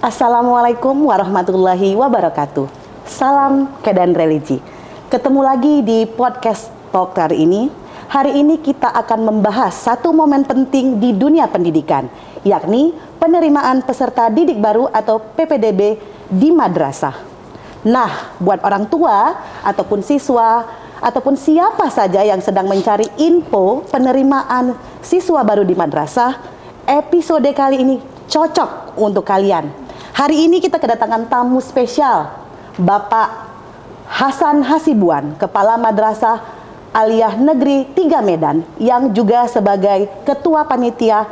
Assalamualaikum warahmatullahi wabarakatuh. Salam Kedan Religi. Ketemu lagi di podcast Talk hari ini. Hari ini kita akan membahas satu momen penting di dunia pendidikan, yakni penerimaan peserta didik baru atau PPDB di madrasah. Nah, buat orang tua ataupun siswa ataupun siapa saja yang sedang mencari info penerimaan siswa baru di madrasah, episode kali ini cocok untuk kalian. Hari ini kita kedatangan tamu spesial, Bapak Hasan Hasibuan, Kepala Madrasah Aliyah Negeri 3 Medan, yang juga sebagai Ketua Panitia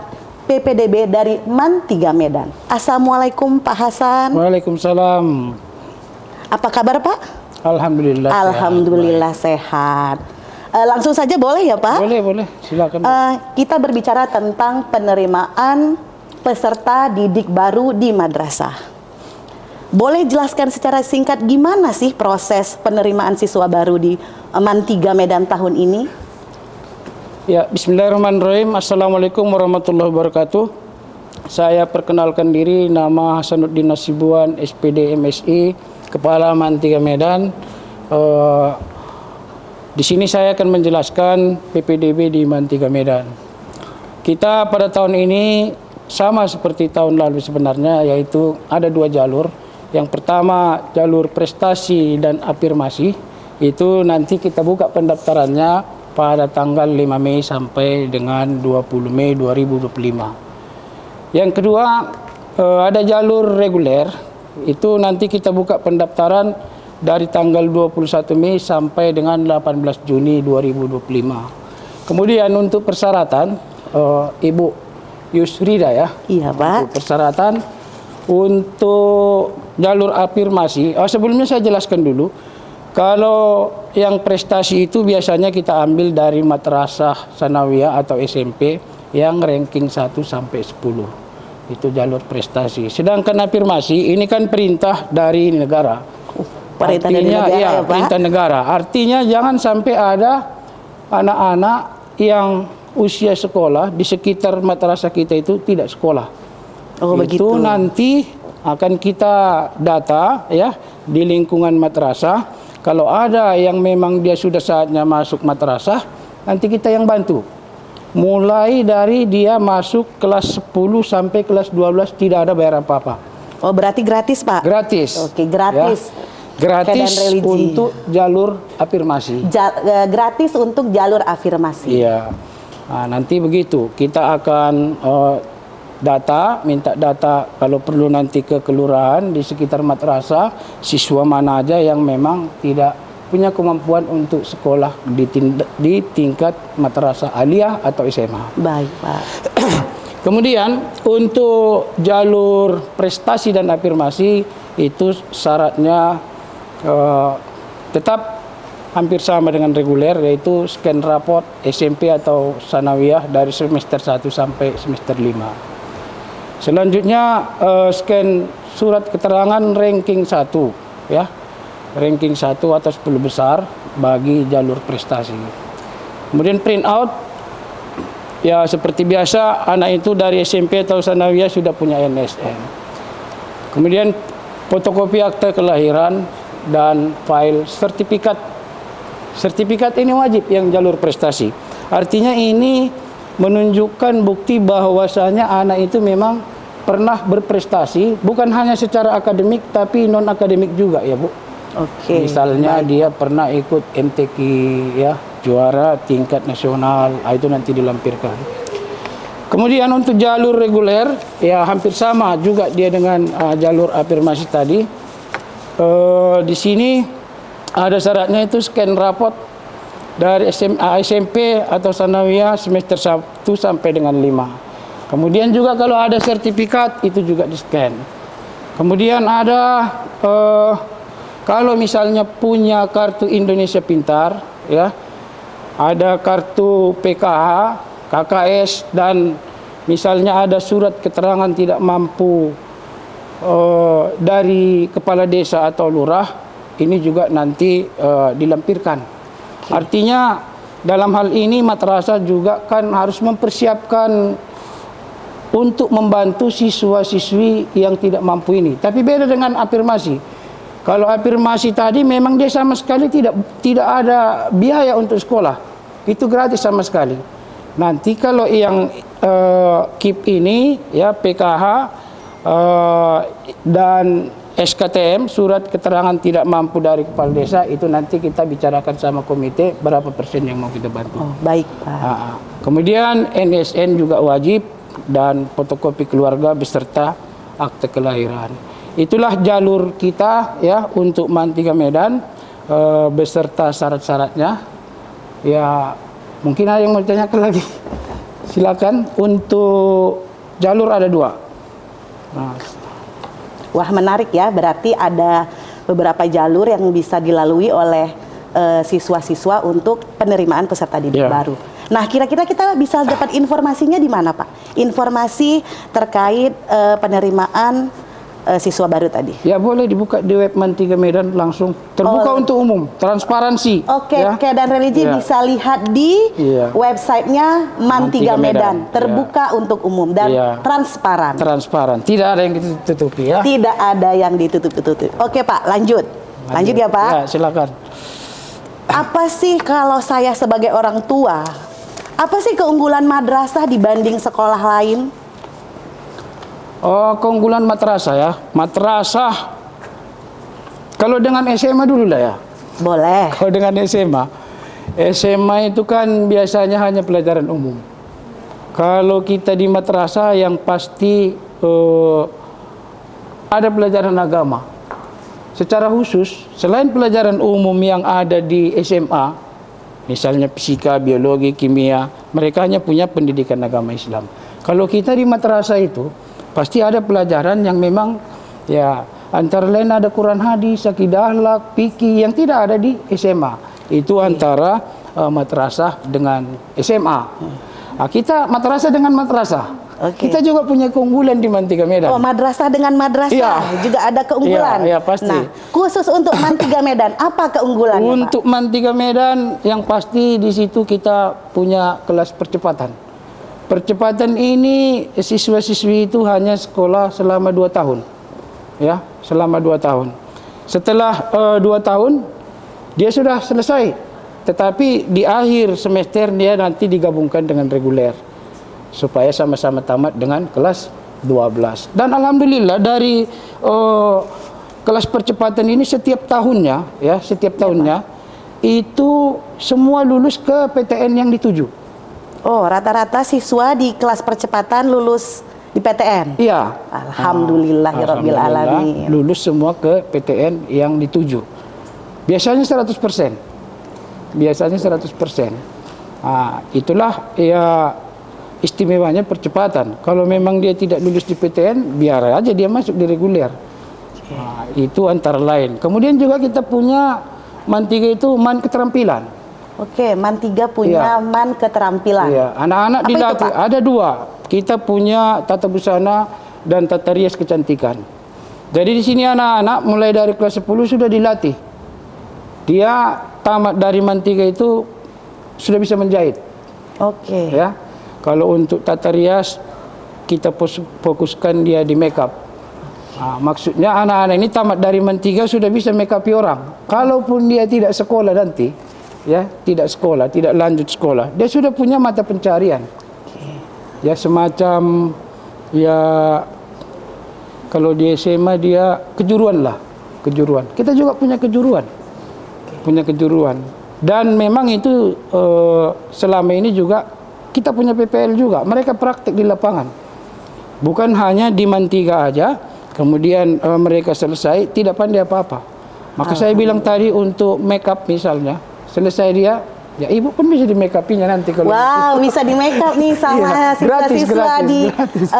PPDB dari MAN 3 Medan. Assalamualaikum Pak Hasan. Waalaikumsalam. Apa kabar Pak? Alhamdulillah. Alhamdulillah sehat. Langsung saja boleh ya Pak? Boleh, silakan. Kita berbicara tentang penerimaan peserta didik baru di madrasah. Boleh jelaskan secara singkat gimana sih proses penerimaan siswa baru di MAN 3 Medan tahun ini? Ya, bismillahirrahmanirrahim. Assalamualaikum warahmatullahi wabarakatuh. Saya perkenalkan diri, nama Hasanuddin Hasibuan, SPD MSI, Kepala MAN 3 Medan. Di sini saya akan menjelaskan PPDB di MAN 3 Medan. Kita pada tahun ini sama seperti tahun lalu sebenarnya, yaitu ada 2 jalur. Yang pertama jalur prestasi dan afirmasi, itu nanti kita buka pendaftarannya pada tanggal 5 Mei sampai dengan 20 Mei 2025. Yang kedua ada jalur reguler, itu nanti kita buka pendaftaran dari tanggal 21 Mei sampai dengan 18 Juni 2025. Kemudian untuk persyaratan, Ibu Yusrida ya. Iya Pak. Untuk persyaratan untuk jalur afirmasi, sebelumnya saya jelaskan dulu. Kalau yang prestasi itu biasanya kita ambil dari madrasah sanawiyah atau SMP yang ranking 1 sampai 10. Itu jalur prestasi. Sedangkan afirmasi ini kan perintah dari negara. Perintah dari negara ya Pak? Perintah negara. Artinya jangan sampai ada anak-anak yang usia sekolah di sekitar madrasah kita itu tidak sekolah. Oh, itu begitu. Nanti akan kita data ya di lingkungan madrasah. Kalau ada yang memang dia sudah saatnya masuk madrasah, nanti kita yang bantu. Mulai dari dia masuk kelas 10 sampai kelas 12 tidak ada bayar apa-apa. Oh, berarti gratis Pak? Gratis. Oke, gratis. Ya. Gratis untuk jalur afirmasi. Gratis untuk jalur afirmasi. Iya. Nah, nanti begitu kita akan minta data kalau perlu nanti ke kelurahan di sekitar madrasah, siswa mana aja yang memang tidak punya kemampuan untuk sekolah di tingkat madrasah aliyah atau SMA. Baik Pak. Kemudian untuk jalur prestasi dan afirmasi itu syaratnya tetap hampir sama dengan reguler, yaitu scan raport SMP atau sanawiyah dari semester 1 sampai semester 5. Selanjutnya scan surat keterangan ranking 1 ya. Ranking 1 atau 10 besar bagi jalur prestasi. Kemudian print out, ya seperti biasa anak itu dari SMP atau sanawiyah sudah punya NSN. Kemudian fotokopi akta kelahiran dan file sertifikat. Sertifikat ini wajib yang jalur prestasi. Artinya ini menunjukkan bukti bahwasanya anak itu memang pernah berprestasi, bukan hanya secara akademik tapi non akademik juga ya Bu. Oke. Misalnya dia pernah ikut MTQ ya, juara tingkat nasional, itu nanti dilampirkan. Kemudian untuk jalur reguler ya hampir sama juga dia dengan jalur afirmasi tadi. Di sini ada syaratnya itu scan raport dari SMP atau sanawiyah semester 1 sampai dengan 5. Kemudian juga kalau ada sertifikat itu juga di-scan. Kemudian ada kalau misalnya punya kartu Indonesia Pintar ya, ada kartu PKH, KKS, dan misalnya ada surat keterangan tidak mampu dari kepala desa atau lurah, ini juga nanti dilampirkan. Artinya dalam hal ini madrasah juga kan harus mempersiapkan untuk membantu siswa-siswi yang tidak mampu ini. Tapi beda dengan afirmasi. Kalau afirmasi tadi memang dia sama sekali tidak ada biaya untuk sekolah. Itu gratis sama sekali. Nanti kalau yang KIP ini ya PKH dan SKTM, surat keterangan tidak mampu dari kepala desa, itu nanti kita bicarakan sama komite berapa persen yang mau kita bantu. Oh, baik, Pak. Kemudian NSN juga wajib dan fotokopi keluarga beserta akte kelahiran. Itulah jalur kita ya untuk MAN 3 Medan beserta syarat-syaratnya. Ya, mungkin ada yang mau tanyakan lagi. Silakan. Untuk jalur ada 2. Nah, Wah, menarik ya. Berarti ada beberapa jalur yang bisa dilalui oleh siswa-siswa untuk penerimaan peserta didik baru. Nah, kira-kira kita bisa dapat informasinya di mana, Pak? Informasi terkait penerimaan siswa baru tadi. ya boleh dibuka di web MAN 3 Medan langsung. Terbuka untuk umum, transparansi. Oke, ya. dan religi bisa lihat di websitenya MAN 3 Medan. Terbuka untuk umum dan transparan. Transparan, tidak ada yang ditutupi ya. Tidak ada yang ditutup-tutupi. Oke, Pak, lanjut. Lanjut ya, Pak. Ya, silakan. Apa sih kalau saya sebagai orang tua, apa sih keunggulan madrasah dibanding sekolah lain? Oh, keunggulan madrasah ya. Madrasah kalau dengan SMA dulu lah ya. Boleh. Kalau dengan SMA itu kan biasanya hanya pelajaran umum. Kalau kita di madrasah yang pasti ada pelajaran agama. Secara khusus, selain pelajaran umum yang ada di SMA, misalnya fisika, biologi, kimia, mereka hanya punya pendidikan agama Islam. Kalau kita di madrasah itu, pasti ada pelajaran yang memang ya antara lain ada Quran hadis, akidah akhlak, fikih yang tidak ada di SMA. Itu antara madrasah dengan SMA. Nah, kita madrasah dengan madrasah. Kita juga punya keunggulan di MAN 3 Medan. Oh, madrasah dengan madrasah juga ada keunggulan. Iya, pasti. Nah, khusus untuk MAN 3 Medan, apa keunggulannya, Untuk Pak? MAN 3 Medan yang pasti di situ kita punya kelas percepatan. Percepatan ini siswa-siswi itu hanya sekolah selama 2 tahun. Ya, selama 2 tahun. Setelah 2 tahun dia sudah selesai. Tetapi di akhir semester dia nanti digabungkan dengan reguler supaya sama-sama tamat dengan kelas 12. Dan alhamdulillah dari kelas percepatan ini setiap tahunnya itu semua lulus ke PTN yang dituju. Oh, rata-rata siswa di kelas percepatan lulus di PTN? Iya. Alhamdulillahirabbil alamin. Lulus semua ke PTN yang dituju. Biasanya 100%. Biasanya 100%. Nah, itulah ya istimewanya percepatan. Kalau memang dia tidak lulus di PTN, biar aja dia masuk di reguler. Nah, itu antara lain. Kemudian juga kita punya MAN 3 itu MAN keterampilan. Oke, MAN 3 punya MAN keterampilan. Iya, anak-anak dilatih. Ada 2. Kita punya tata busana dan tata rias kecantikan. Jadi di sini anak-anak mulai dari kelas 10 sudah dilatih. Dia tamat dari MAN 3 itu sudah bisa menjahit. Oke. Ya. Kalau untuk tata rias kita fokuskan dia di makeup. Nah, maksudnya anak-anak ini tamat dari MAN 3 sudah bisa makeupi orang. Kalaupun dia tidak sekolah nanti, ya, tidak sekolah, tidak lanjut sekolah, dia sudah punya mata pencarian. Ya, semacam ya kalau di SMA dia kejuruan lah, kejuruan. Kita juga punya kejuruan. Punya kejuruan. Dan memang itu selama ini juga kita punya PPL juga. Mereka praktek di lapangan. Bukan hanya di MAN 3 aja, kemudian mereka selesai tidak pandai apa-apa. Maka saya bilang tadi untuk makeup misalnya, selesai dia, ya ibu pun bisa di makeupinya nanti kalau wow, bisa di makeup nih sama siswa-siswa di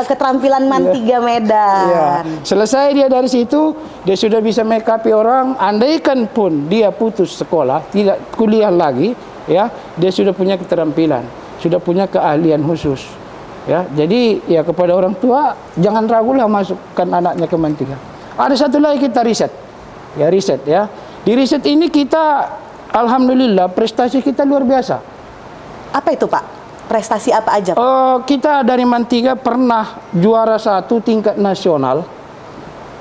keterampilan MAN 3 Medan. Ya. Selesai dia dari situ, dia sudah bisa makeupi orang. Andaikan pun dia putus sekolah, tidak kuliah lagi, ya, dia sudah punya keterampilan, sudah punya keahlian khusus. Ya, jadi ya kepada orang tua jangan ragulah masukkan anaknya ke MAN 3. Ada satu lagi kita riset. Ya, riset ya. Di riset ini kita alhamdulillah prestasi kita luar biasa. Apa itu, Pak? Prestasi apa aja, Pak? Kita dari Mantiga pernah juara 1 tingkat nasional.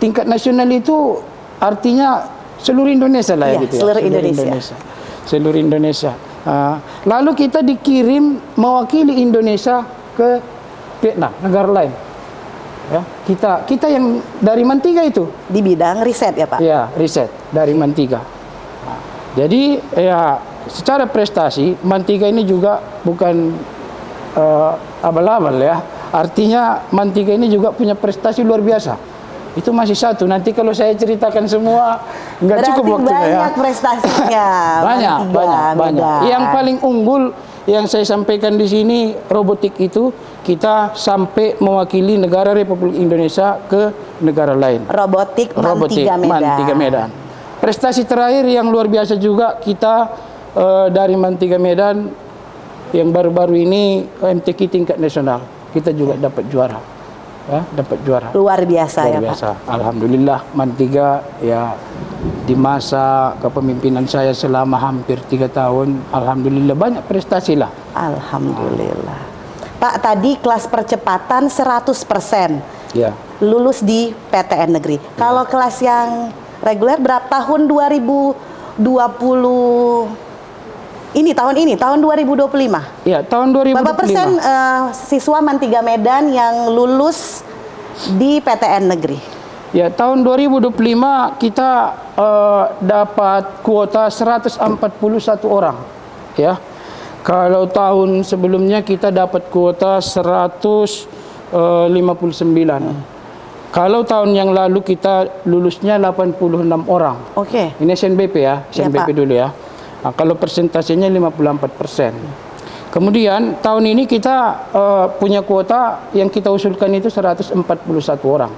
Tingkat nasional itu artinya seluruh Indonesia lah ya, Iya, gitu ya. seluruh Indonesia. Seluruh Indonesia. Lalu kita dikirim mewakili Indonesia ke Vietnam, negara lain. Ya, kita yang dari Mantiga itu. Di bidang riset ya, Pak? Ya, riset dari Mantiga. Jadi ya secara prestasi Mantiga ini juga bukan abal-abal ya. Artinya Mantiga ini juga punya prestasi luar biasa. Itu masih satu. Nanti kalau saya ceritakan semua nggak cukup waktunya ya. Banyak prestasinya. Banyak. Medan. Yang paling unggul yang saya sampaikan di sini robotik itu kita sampai mewakili negara Republik Indonesia ke negara lain. Robotik Mantiga Medan. Mantiga Medan. Prestasi terakhir yang luar biasa juga kita dari Mantiga Medan yang baru-baru ini MTQ tingkat nasional kita juga dapat juara. Ya, dapat juara. Luar biasa ya, Luar biasa. Alhamdulillah Mantiga ya di masa kepemimpinan saya selama hampir 3 tahun, alhamdulillah banyak prestasi lah. Alhamdulillah. Pak, tadi kelas percepatan 100% Ya. lulus di PTN negeri. Kalau kelas yang reguler berapa tahun 2020 tahun 2025? Ya, tahun 2025. Berapa persen siswa Mantiga Medan yang lulus di PTN negeri? Ya, tahun 2025 kita dapat kuota 141 orang. Ya. Kalau tahun sebelumnya kita dapat kuota 159. Kalau tahun yang lalu kita lulusnya 86 orang. Oke. Ini SNBP ya, SNBP Pak. dulu ya. Nah, kalau persentasenya 54%. Kemudian tahun ini kita punya kuota yang kita usulkan itu 141 orang.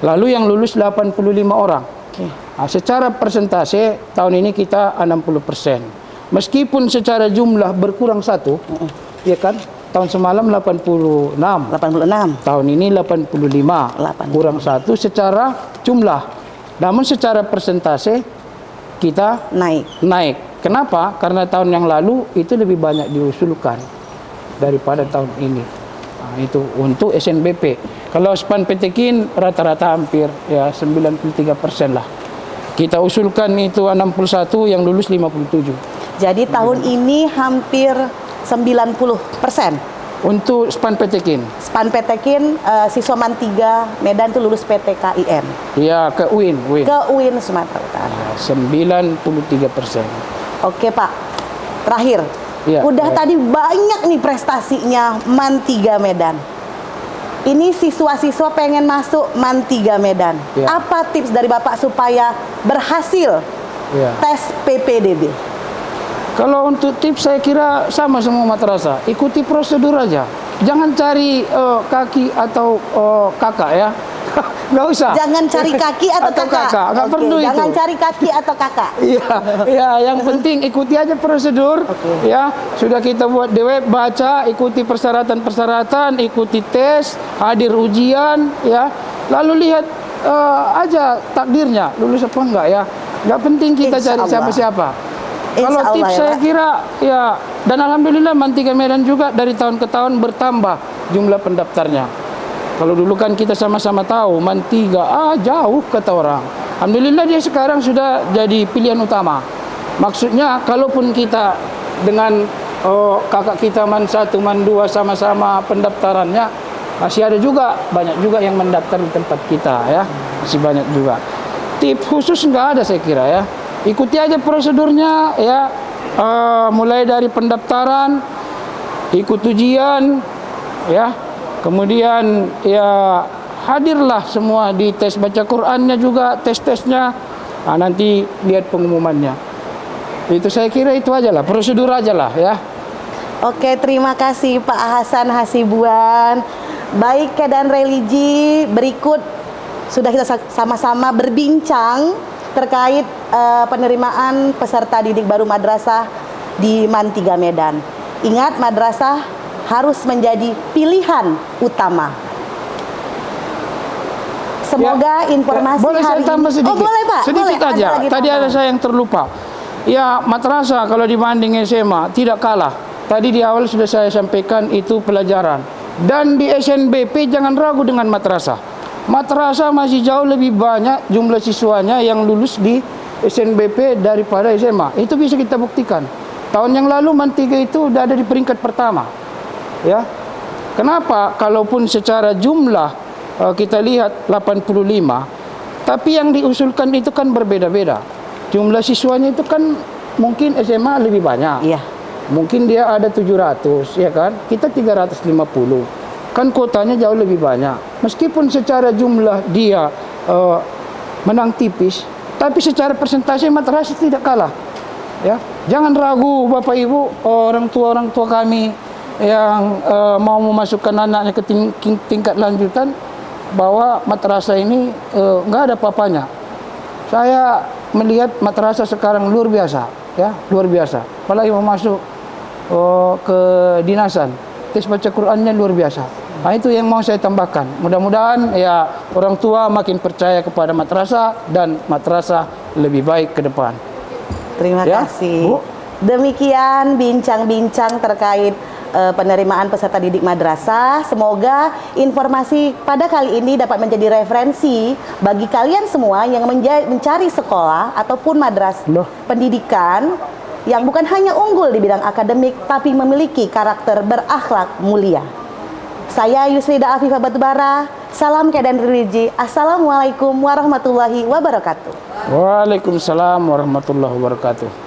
Lalu yang lulus 85 orang. Oke. Nah, secara persentase tahun ini kita 60%. Meskipun secara jumlah berkurang 1, ya kan? Tahun semalam 86. 86. Tahun ini 85. 85. Kurang 1 secara jumlah. Namun secara persentase kita naik. Kenapa? Karena tahun yang lalu itu lebih banyak diusulkan daripada tahun ini. Nah, itu untuk SNBP. Kalau SPAN PTKIN rata-rata hampir ya 93% lah. Kita usulkan itu 61, yang lulus 57. Jadi tahun ini hampir 90%. Untuk SPAN PTKIN. SPAN PTKIN siswa Mantiga Medan itu lulus PTKIN. Ya, ke UIN. Ke UIN Sumatera Utara. 93%. Oke, Pak. Terakhir. Ya, Udah baik. tadi banyak nih prestasinya Mantiga Medan. Ini siswa-siswa pengen masuk Mantiga Medan. Ya. Apa tips dari Bapak supaya berhasil Ya. tes PPDB? Kalau untuk tips saya kira sama semua madrasah. Ikuti prosedur aja. Jangan cari kaki atau kakak ya. Nggak usah. Jangan cari kaki atau kakak. Nggak Oke, perlu itu. jangan cari kaki atau kakak. Iya, ya, yang penting ikuti aja prosedur. Oke. Ya, sudah kita buat di web, baca, ikuti persyaratan-persyaratan, ikuti tes, hadir ujian, ya. Lalu lihat aja takdirnya, lulus apa enggak ya. Nggak penting kita Insya cari Allah. siapa-siapa. Insya Kalau Allah tips ya, saya Pak. kira ya, dan alhamdulillah Mantiga Medan juga dari tahun ke tahun bertambah jumlah pendaftarnya. Kalau dulu kan kita sama-sama tahu Mantiga jauh kata orang. Alhamdulillah dia sekarang sudah jadi pilihan utama. Maksudnya kalaupun kita dengan kakak kita Man 1, Man 2 sama-sama pendaftarannya, masih ada juga banyak juga yang mendaftar di tempat kita ya. Masih banyak juga. Tips khusus nggak ada saya kira ya. Ikuti aja prosedurnya ya. Mulai dari pendaftaran, ikut ujian ya. Kemudian ya hadirlah semua di tes baca Qur'annya juga, tes-tesnya. Nah, nanti lihat pengumumannya. Itu saya kira itu aja lah, prosedur aja lah ya. Oke, terima kasih Pak Hasan Hasibuan. Baik, Kedan Religi, berikut sudah kita sama-sama berbincang terkait penerimaan peserta didik baru madrasah di Mantiga Medan. Ingat, madrasah harus menjadi pilihan utama. Semoga informasi boleh hari saya tambah ini. sedikit? Oh, boleh, Pak. Sedikit Boleh. aja. Ada lagi Tadi ada tambahan. saya yang terlupa. Ya, madrasah kalau dibanding SMA tidak kalah tadi di awal sudah saya sampaikan itu pelajaran. Dan di SNBP jangan ragu dengan madrasah. Madrasah masih jauh lebih banyak jumlah siswanya yang lulus di SNBP daripada SMA. Itu bisa kita buktikan. Tahun yang lalu Mantiga itu sudah ada di peringkat pertama. Ya. Kenapa? Kalaupun secara jumlah kita lihat 85, tapi yang diusulkan itu kan berbeda-beda. Jumlah siswanya itu kan mungkin SMA lebih banyak. Iya. Mungkin dia ada 700, ya kan? Kita 350. Kan kuotanya jauh lebih banyak. Meskipun secara jumlah dia menang tipis, tapi secara persentase madrasah tidak kalah. Ya, jangan ragu Bapak Ibu, orang tua kami yang mau memasukkan anaknya ke tingkat lanjutan, bahwa madrasah ini nggak ada apa-apanya. Saya melihat madrasah sekarang luar biasa, ya, luar biasa. Apalagi mau masuk ke dinasan, tes baca Qur'annya luar biasa. Nah, itu yang mau saya tambahkan. Mudah-mudahan ya orang tua makin percaya kepada madrasah dan madrasah lebih baik ke depan. Terima Ya, kasih. Bu. Demikian bincang-bincang terkait penerimaan peserta didik madrasah. Semoga informasi pada kali ini dapat menjadi referensi bagi kalian semua yang mencari sekolah ataupun madrasah pendidikan yang bukan hanya unggul di bidang akademik tapi memiliki karakter berakhlak mulia. Saya Yusrida Afifah Batubara. Salam keadaan religi. Assalamualaikum warahmatullahi wabarakatuh. Waalaikumsalam warahmatullahi wabarakatuh.